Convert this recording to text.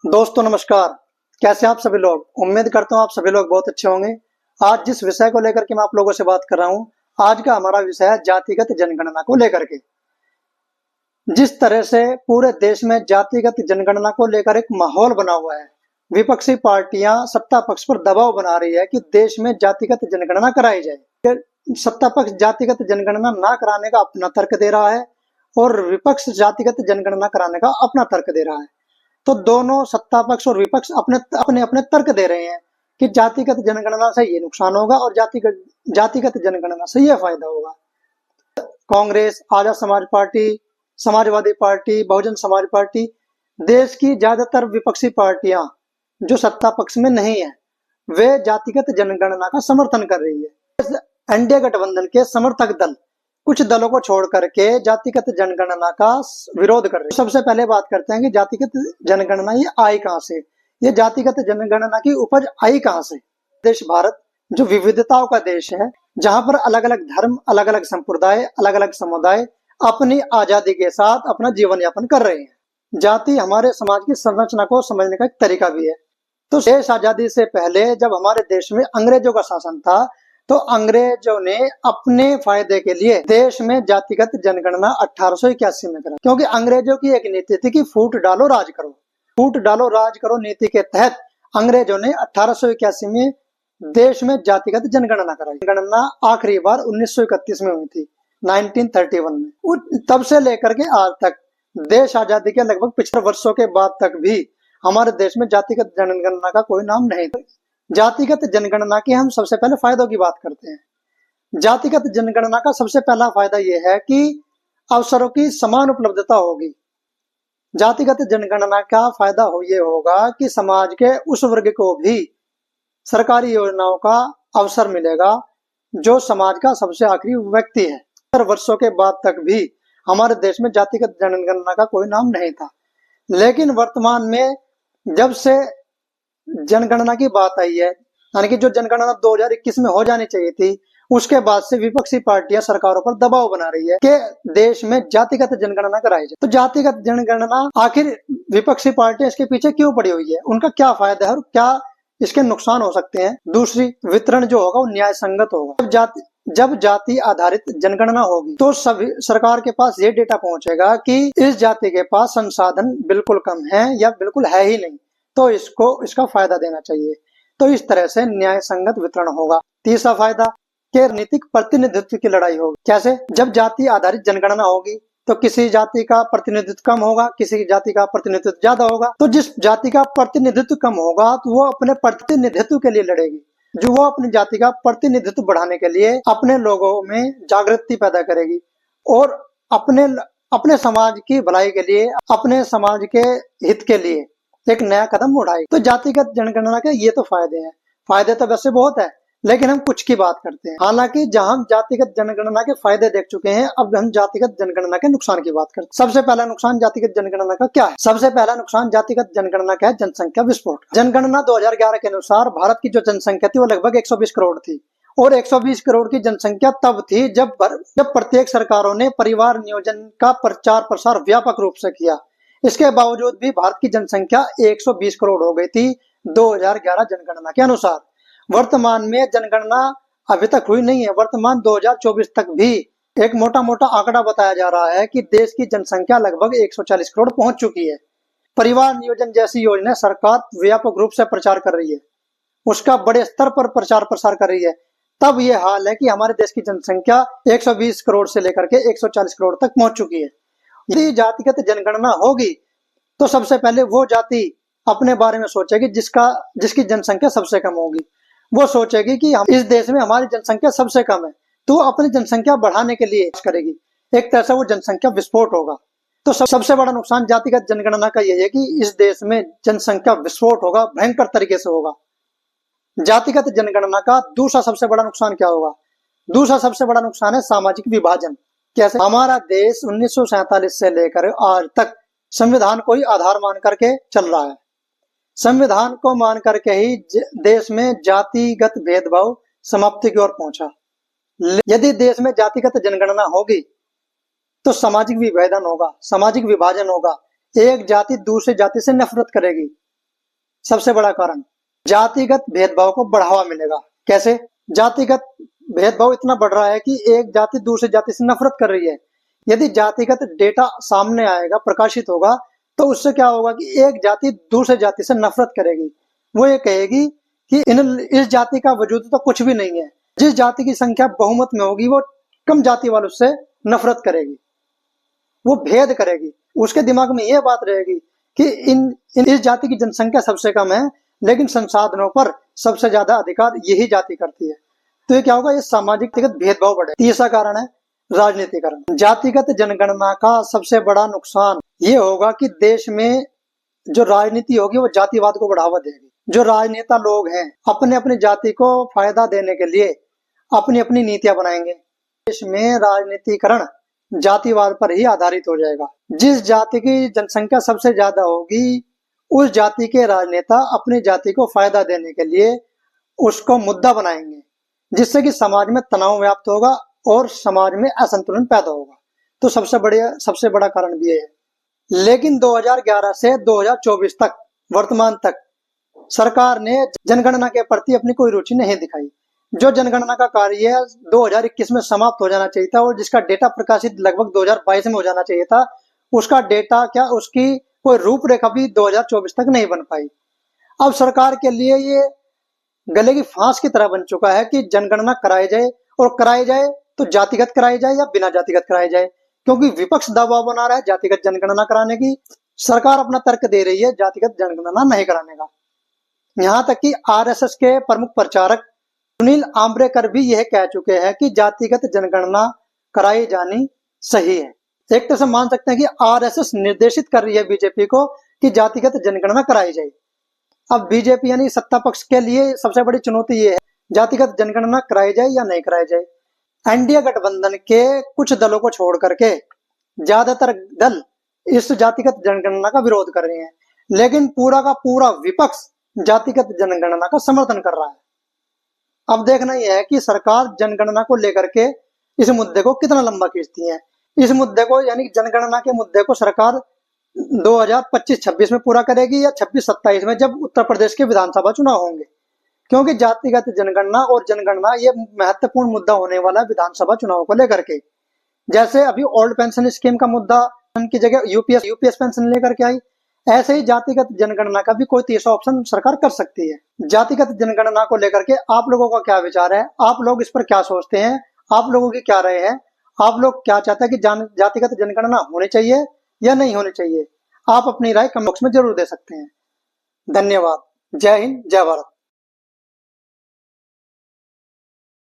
दोस्तों नमस्कार। कैसे आप सभी लोग? उम्मीद करता हूँ आप सभी लोग बहुत अच्छे होंगे। आज जिस विषय को लेकर के मैं आप लोगों से बात कर रहा हूँ, आज का हमारा विषय है जातिगत जनगणना को लेकर के। जिस तरह से पूरे देश में जातिगत जनगणना को लेकर एक माहौल बना हुआ है, विपक्षी पार्टियां सत्ता पक्ष पर दबाव बना रही है कि देश में जातिगत जनगणना कराई जाए। सत्ता पक्ष जातिगत जनगणना ना कराने का अपना तर्क दे रहा है और विपक्ष जातिगत जनगणना कराने का अपना तर्क दे रहा है। तो दोनों सत्ता पक्ष और विपक्ष अपने अपने अपने तर्क दे रहे हैं कि जातिगत जनगणना से ये नुकसान होगा और जातिगत जनगणना से ये फायदा होगा। Congress, Azad Samaj party, Samajwadi party, Bahujan Samaj party, देश की ज्यादातर विपक्षी पार्टियां जो सत्ता पक्ष में नहीं है, वे जातिगत जनगणना का समर्थन कर रही है। एनडीए गठबंधन के समर्थक दल कुछ दलों को छोड़ करके जातिगत जनगणना का विरोध कर रहे हैं। सबसे पहले बात करते हैं कि जातिगत जनगणना ये आई कहां से, ये जातिगत जनगणना की उपज आई कहां से। देश भारत जो विविधताओं का देश है, जहां पर अलग अलग धर्म, अलग अलग संप्रदाय, अलग अलग समुदाय अपनी आजादी के साथ अपना जीवन यापन कर रहे हैं। जाति हमारे समाज की संरचना को समझने का एक तरीका भी है। तो देश आजादी से पहले जब हमारे देश में अंग्रेजों का शासन था, तो अंग्रेजों ने अपने फायदे के लिए देश में जातिगत जनगणना 1881 में करा, क्योंकि अंग्रेजों की एक नीति थी कि फूट डालो राज करो। फूट डालो राज करो नीति के तहत अंग्रेजों ने 1881 में देश में जातिगत जनगणना कराई। गणना आखिरी बार 1931 में हुई थी, 1931 में। तब से लेकर के आज तक देश आजादी के लगभग 75 वर्षों के बाद तक भी हमारे देश में जातिगत जनगणना का कोई नाम नहीं था। जातिगत जनगणना के हम सबसे पहले फायदों की बात करते हैं। जातिगत जनगणना का सबसे पहला फायदा यह है कि अवसरों की समान उपलब्धता होगी। जातिगत जनगणना का फायदा ये होगा कि समाज के उस वर्ग को भी सरकारी योजनाओं का अवसर मिलेगा जो समाज का सबसे आखिरी व्यक्ति है। 70 वर्षों के बाद तक भी हमारे देश में जातिगत जनगणना का कोई नाम नहीं था, लेकिन वर्तमान में जब से जनगणना की बात आई है, यानी कि जो जनगणना 2021 में हो जानी चाहिए थी, उसके बाद से विपक्षी पार्टियां सरकारों पर दबाव बना रही है कि देश में जातिगत जनगणना कराई जाए। तो जातिगत जनगणना आखिर विपक्षी पार्टियां इसके पीछे क्यों पड़ी हुई है, उनका क्या फायदा है और क्या इसके नुकसान हो सकते हैं। दूसरी, वितरण जो होगा वो न्याय संगत होगा। जब जाति आधारित जनगणना होगी तो सभी सरकार के पास ये डेटा पहुंचेगा कि इस जाति के पास संसाधन बिल्कुल कम है या बिल्कुल है ही नहीं, तो इसको इसका फायदा देना चाहिए। तो इस तरह से न्याय संगत वितरण होगा। तीसरा फायदा कि राजनीतिक प्रतिनिधित्व की लड़ाई होगी। कैसे? जब जाति आधारित जनगणना होगी तो किसी जाति का प्रतिनिधित्व कम होगा, किसी जाति का प्रतिनिधित्व ज्यादा होगा। तो जिस जाति का प्रतिनिधित्व कम होगा तो वो अपने प्रतिनिधित्व के लिए लड़ेगी, जो वो अपनी जाति का प्रतिनिधित्व बढ़ाने के लिए अपने लोगों में जागृति पैदा करेगी और अपने समाज की भलाई के लिए, अपने समाज के हित के लिए एक नया कदम उठाएगी। तो जातिगत जनगणना के ये तो फायदे हैं। फायदे तो वैसे बहुत है, लेकिन हम कुछ की बात करते हैं। हालांकि जहां हम जातिगत जनगणना के फायदे देख चुके हैं, अब हम जातिगत जनगणना के नुकसान की बात करते हैं। सबसे पहला नुकसान जातिगत जनगणना का क्या है? सबसे पहला नुकसान जातिगत जनगणना का है जनसंख्या विस्फोट। जनगणना 2011 के अनुसार भारत की जो जनसंख्या थी वो लगभग 120 करोड़ थी, और 120 करोड़ की जनसंख्या तब थी जब प्रत्येक सरकारों ने परिवार नियोजन का प्रचार प्रसार व्यापक रूप से किया। इसके बावजूद भी भारत की जनसंख्या 120 करोड़ हो गई थी 2011 जनगणना के अनुसार। वर्तमान में जनगणना अभी तक हुई नहीं है। वर्तमान 2024 तक भी एक मोटा मोटा आंकड़ा बताया जा रहा है कि देश की जनसंख्या लगभग 140 करोड़ पहुंच चुकी है। परिवार नियोजन जैसी योजना सरकार व्यापक रूप से प्रचार कर रही है, उसका बड़े स्तर पर प्रचार प्रसार कर रही है। तब ये हाल है कि हमारे देश की जनसंख्या 120 करोड़ से लेकर के 140 करोड़ तक पहुंच चुकी है। यदि जातिगत जनगणना होगी तो सबसे पहले वो जाति अपने बारे में सोचेगी जिसकी जनसंख्या सबसे कम होगी। वो सोचेगी कि हम इस देश में हमारी जनसंख्या सबसे कम है, तो अपनी जनसंख्या बढ़ाने के लिए करेगी। एक तरह से वो जनसंख्या विस्फोट होगा। तो सबसे बड़ा नुकसान जातिगत जनगणना का यह है कि इस देश में जनसंख्या विस्फोट होगा, भयंकर तरीके से होगा। जातिगत जनगणना का दूसरा सबसे बड़ा नुकसान क्या होगा? दूसरा सबसे बड़ा नुकसान है सामाजिक विभाजन। कैसे? हमारा देश 1947 से लेकर आज तक संविधान को ही आधार मान करके चल रहा है। संविधान को मान करके ही देश में जातिगत भेदभाव समाप्ति की ओर पहुंचा। यदि देश में जातिगत जनगणना होगी तो सामाजिक विभेदन होगा, सामाजिक विभाजन होगा। एक जाति दूसरी जाति से नफरत करेगी, सबसे बड़ा कारण जातिगत भेदभाव को बढ़ावा मिलेगा। कैसे? जातिगत भेदभाव इतना बढ़ रहा है कि एक जाति दूसरी जाति से नफरत कर रही है। यदि जातिगत डेटा सामने आएगा, प्रकाशित होगा, तो उससे क्या होगा कि एक जाति दूसरी जाति से नफरत करेगी। वो ये कहेगी कि इस जाति का वजूद तो कुछ भी नहीं है। जिस जाति की संख्या बहुमत में होगी वो कम जाति वालों से नफरत करेगी, वो भेद करेगी। उसके दिमाग में ये बात रहेगी कि इस जाति की जनसंख्या सबसे कम है, लेकिन संसाधनों पर सबसे ज्यादा अधिकार यही जाति करती है। तो ये क्या होगा? ये सामाजिक भेदभाव बढ़े। तीसरा कारण है राजनीतिकरण। जातिगत जनगणना का सबसे बड़ा नुकसान ये होगा कि देश में जो राजनीति होगी वो जातिवाद को बढ़ावा देगी। जो राजनेता लोग हैं अपने अपनी जाति को फायदा देने के लिए अपनी अपनी नीतियां बनाएंगे। देश में राजनीतिकरण जातिवाद पर ही आधारित हो जाएगा। जिस जाति की जनसंख्या सबसे ज्यादा होगी उस जाति के राजनेता अपनी जाति को फायदा देने के लिए उसको मुद्दा बनाएंगे, जिससे कि समाज में तनाव व्याप्त होगा और समाज में असंतुलन पैदा होगा। तो सबसे बड़ा कारण भी ये है। लेकिन 2011 से 2024 तक, वर्तमान तक, सरकार ने जनगणना के प्रति अपनी कोई रुचि नहीं दिखाई। जो जनगणना का कार्य 2021 में समाप्त हो जाना चाहिए था और जिसका डेटा प्रकाशित लगभग 2022 में हो जाना चाहिए था, उसका डेटा उसकी कोई रूपरेखा भी 2024 तक नहीं बन पाई। अब सरकार के लिए ये गले की फांस की तरह बन चुका है कि जनगणना कराई जाए, और कराई जाए तो जातिगत कराई जाए या बिना जातिगत कराई जाए, क्योंकि विपक्ष दबाव बना रहा है जातिगत जनगणना कराने की। सरकार अपना तर्क दे रही है जातिगत जनगणना नहीं कराने का। यहाँ तक कि आरएसएस के प्रमुख प्रचारक सुनील आम्बेडकर भी यह कह चुके हैं कि जातिगत जनगणना कराई जानी सही है। एक तरह से मान सकते हैं कि आरएसएस निर्देशित कर रही है बीजेपी को कि जातिगत जनगणना कराई जाए। अब बीजेपी यानी सत्ता पक्ष के लिए सबसे बड़ी चुनौती ये है जातिगत जनगणना कराई जाए या नहीं कराई जाए। एनडीए गठबंधन के कुछ दलों को छोड़ करके ज्यादातर दल इस जातिगत जनगणना का विरोध कर रहे हैं, लेकिन पूरा का पूरा विपक्ष जातिगत जनगणना का समर्थन कर रहा है। अब देखना यह है कि सरकार जनगणना को लेकर के इस मुद्दे को कितना लंबा खींचती है। इस मुद्दे को यानी जनगणना के मुद्दे को सरकार 2025-26 में पूरा करेगी या 26-27 में, जब उत्तर प्रदेश के विधानसभा चुनाव होंगे। क्योंकि जातिगत जनगणना और जनगणना ये महत्वपूर्ण मुद्दा होने वाला है विधानसभा चुनाव को लेकर के। जैसे अभी ओल्ड पेंशन स्कीम का मुद्दा की जगह यूपीएस पेंशन लेकर के आई, ऐसे ही जातिगत जनगणना का भी कोई तीसरा ऑप्शन सरकार कर सकती है। जातिगत जनगणना को लेकर के आप लोगों का क्या विचार है? आप लोग इस पर क्या सोचते हैं? आप लोगों की क्या राय है? आप लोग क्या चाहते हैं कि जातिगत जनगणना होनी चाहिए या नहीं होनी चाहिए? आप अपनी राय कमेंट बॉक्स में जरूर दे सकते हैं। धन्यवाद। जय हिंद, जय भारत।